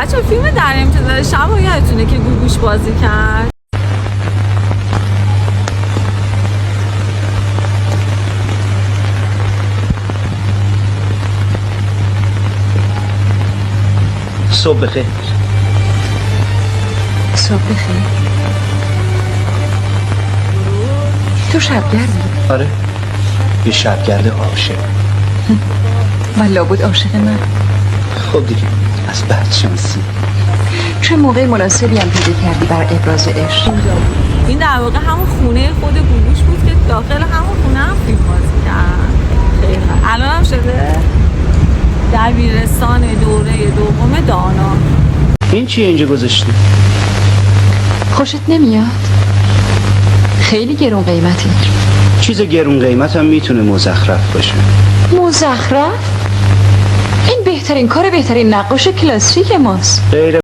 بچه فیلم در امتداد شب یادتونه که گوگوش بازی کرد؟ صبح بخیر. صبح بخیر. تو شبگردی؟ آره، یه شبگرد عاشق. و لابد عاشق من. خب دیگه از بدشانسی. چه موقع مناسبی هم پیدا کردی بر ابراز عشق؟ این در واقع همون خونه خود گوگوش بود که داخل همون خونه هم فیلم بازی کرد. خیلی الان هم شده دبیرستان دوره دوم دانا. این چیه اینجا گذاشتی؟ خوشت نمیاد؟ خیلی گرون قیمتی. چیز گرون قیمت هم میتونه مزخرف باشه. مزخرف؟ این بهترین کار بهترین نقاش کلاسیک ماست. غیر